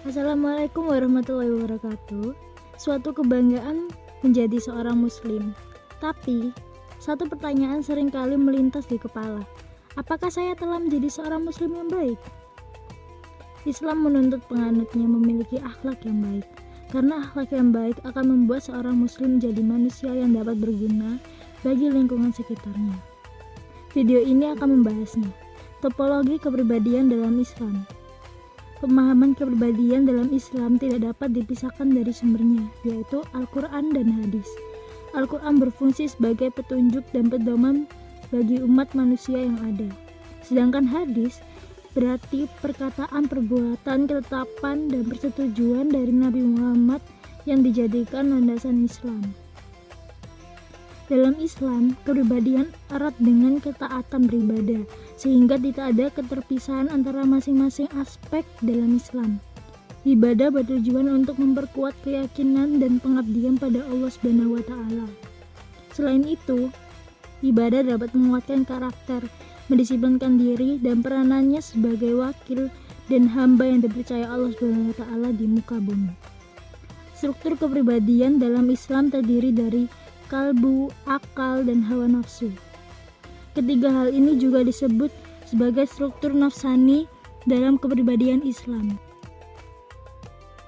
Assalamualaikum warahmatullahi wabarakatuh. Suatu kebanggaan menjadi seorang muslim. Tapi, satu pertanyaan seringkali melintas di kepala. Apakah saya telah menjadi seorang muslim yang baik? Islam menuntut penganutnya memiliki akhlak yang baik. Karena akhlak yang baik akan membuat seorang muslim menjadi manusia yang dapat berguna bagi lingkungan sekitarnya. Video ini akan membahasnya. Topologi kepribadian dalam Islam. Pemahaman kepribadian dalam Islam tidak dapat dipisahkan dari sumbernya, yaitu Al-Quran dan hadis. Al-Quran berfungsi sebagai petunjuk dan pedoman bagi umat manusia yang ada. Sedangkan hadis berarti perkataan, perbuatan, ketetapan, dan persetujuan dari Nabi Muhammad yang dijadikan landasan Islam. Dalam Islam, kepribadian erat dengan ketaatan beribadah, sehingga tidak ada keterpisahan antara masing-masing aspek dalam Islam. Ibadah bertujuan untuk memperkuat keyakinan dan pengabdian pada Allah SWT. Selain itu, ibadah dapat menguatkan karakter, mendisiplinkan diri, dan peranannya sebagai wakil dan hamba yang dipercaya Allah SWT di muka bumi. Struktur kepribadian dalam Islam terdiri dari kalbu, akal, dan hawa nafsu. Ketiga hal ini juga disebut sebagai struktur nafsani dalam kepribadian Islam.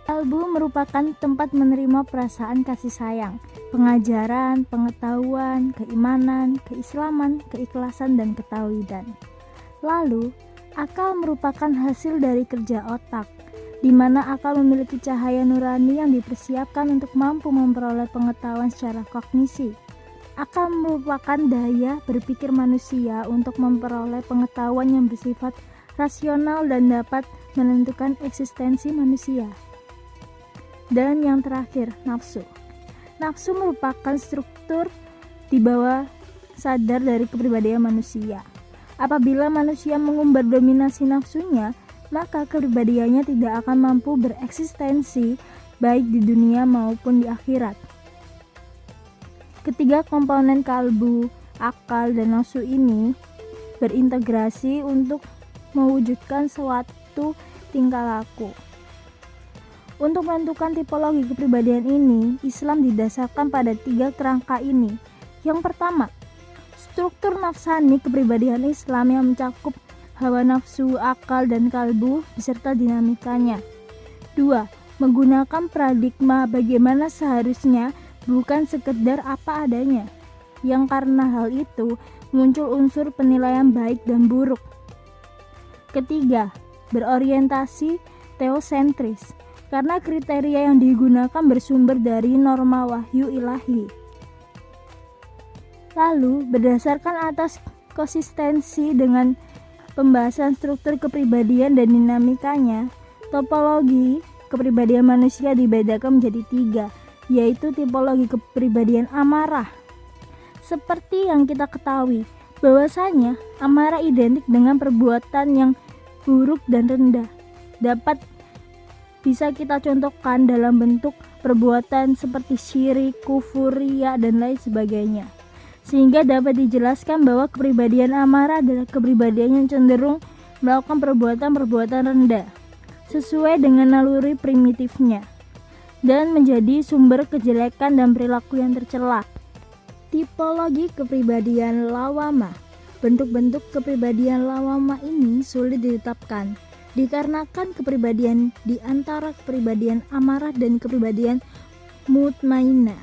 Kalbu merupakan tempat menerima perasaan kasih sayang, pengajaran, pengetahuan, keimanan, keislaman, keikhlasan, dan ketauhidan. Lalu, akal merupakan hasil dari kerja otak, di mana akal memiliki cahaya nurani yang dipersiapkan untuk mampu memperoleh pengetahuan secara kognisi. Akal merupakan daya berpikir manusia untuk memperoleh pengetahuan yang bersifat rasional dan dapat menentukan eksistensi manusia. Dan yang terakhir, nafsu. Nafsu merupakan struktur di bawah sadar dari kepribadian manusia. Apabila manusia mengumbar dominasi nafsunya, maka kepribadiannya tidak akan mampu bereksistensi baik di dunia maupun di akhirat. Ketiga komponen kalbu, akal, dan nafsu ini berintegrasi untuk mewujudkan suatu tingkah laku. Untuk menentukan tipologi kepribadian ini, Islam didasarkan pada tiga kerangka ini. Yang pertama, struktur nafsani kepribadian Islam yang mencakup hawa nafsu, akal, dan kalbu beserta dinamikanya. 2. Menggunakan paradigma bagaimana seharusnya, bukan sekedar apa adanya. Yang karena hal itu muncul unsur penilaian baik dan buruk. Ketiga, berorientasi teosentris, karena kriteria yang digunakan bersumber dari norma wahyu ilahi. Lalu, berdasarkan atas konsistensi dengan pembahasan struktur kepribadian dan dinamikanya, topologi kepribadian manusia dibedakan menjadi 3, yaitu tipologi kepribadian amarah. Seperti yang kita ketahui, bahwasanya amarah identik dengan perbuatan yang buruk dan rendah. Dapat bisa kita contohkan dalam bentuk perbuatan seperti syirik, kufur, riya, dan lain sebagainya. Sehingga dapat dijelaskan bahwa kepribadian amarah adalah kepribadian yang cenderung melakukan perbuatan-perbuatan rendah sesuai dengan naluri primitifnya dan menjadi sumber kejelekan dan perilaku yang tercela. Tipologi kepribadian lawamah. Bentuk-bentuk kepribadian lawamah ini sulit ditetapkan dikarenakan kepribadian di antara kepribadian amarah dan kepribadian mutmainnah.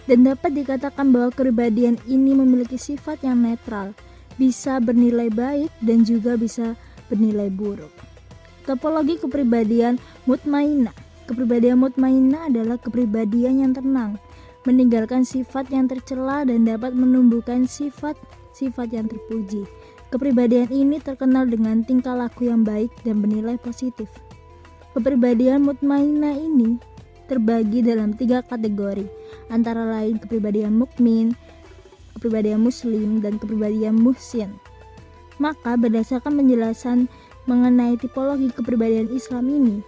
Dan dapat dikatakan bahwa kepribadian ini memiliki sifat yang netral, bisa bernilai baik dan juga bisa bernilai buruk. Topologi kepribadian mutmainnah. Kepribadian mutmainnah adalah kepribadian yang tenang, meninggalkan sifat yang tercela dan dapat menumbuhkan sifat-sifat yang terpuji. Kepribadian ini terkenal dengan tingkah laku yang baik dan bernilai positif. Kepribadian mutmainnah ini terbagi dalam 3 kategori, antara lain kepribadian mukmin, kepribadian muslim, dan kepribadian muhsin. Maka berdasarkan penjelasan mengenai tipologi kepribadian Islam ini,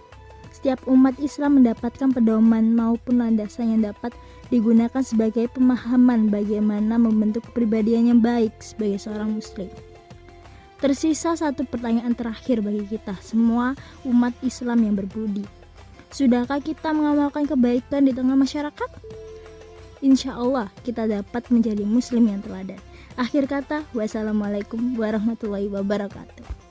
setiap umat Islam mendapatkan pedoman maupun landasan yang dapat digunakan sebagai pemahaman bagaimana membentuk kepribadian yang baik sebagai seorang muslim. Tersisa satu pertanyaan terakhir bagi kita semua umat Islam yang berbudi. Sudahkah kita mengamalkan kebaikan di tengah masyarakat? Insya Allah kita dapat menjadi muslim yang teladan. Akhir kata, wassalamualaikum warahmatullahi wabarakatuh.